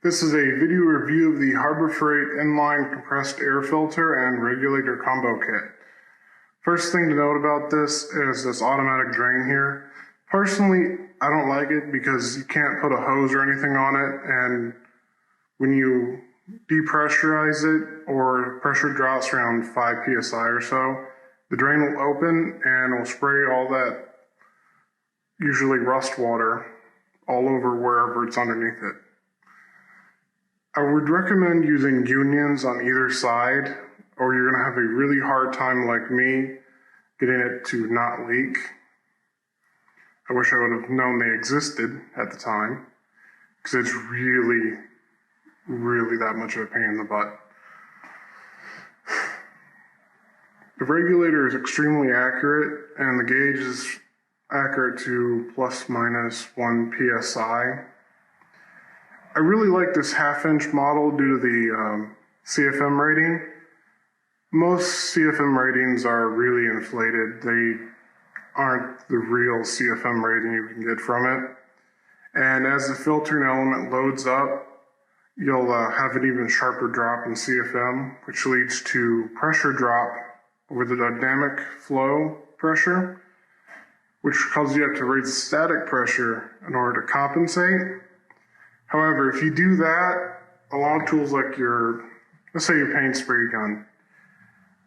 This is a video review of the Harbor Freight inline compressed air filter and regulator combo kit. First thing to note about this is this automatic drain here. Personally, I don't like it because you can't put a hose or anything on it, and when you depressurize it or pressure drops around 5 psi or so, the drain will open and will spray all that usually rust water all over wherever it's underneath it. I would recommend using unions on either side, or you're going to have a really hard time, like me, getting it to not leak. I wish I would have known they existed at the time, because it's really that much of a pain in the butt. The regulator is extremely accurate, and the gauge is accurate to plus minus 1 psi. I really like this half-inch model due to the CFM rating. Most CFM ratings are really inflated. They aren't the real CFM rating you can get from it. And as the filtering element loads up, you'll have an even sharper drop in CFM, which leads to pressure drop over the dynamic flow pressure, which causes you to raise the static pressure in order to compensate. However, if you do that, a lot of tools like let's say your paint spray gun,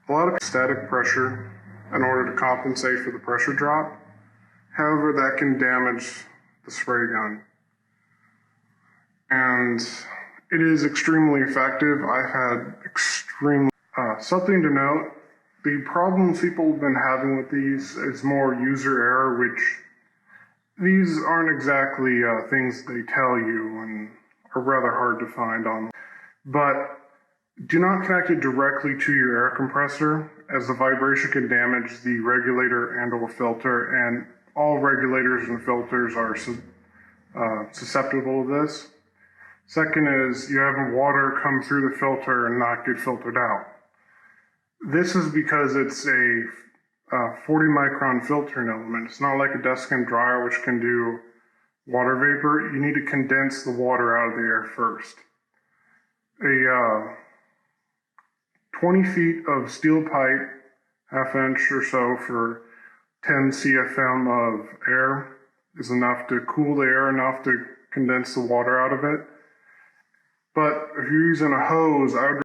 a lot of static pressure in order to compensate for the pressure drop. However, that can damage the spray gun. And it is extremely effective. I've had something to note, the problems people have been having with these is more user error, which these aren't exactly things they tell you and are rather hard to find on. But do not connect it directly to your air compressor, as the vibration can damage the regulator and or filter, and all regulators and filters are susceptible to this. Second is you have water come through the filter and not get filtered out. This is because it's a 40 micron filtering element. It's not like a desiccant dryer, which can do water vapor. You need to condense the water out of the air first. A 20 feet of steel pipe, half inch or so for 10 CFM of air is enough to cool the air enough to condense the water out of it. But if you're using a hose, I would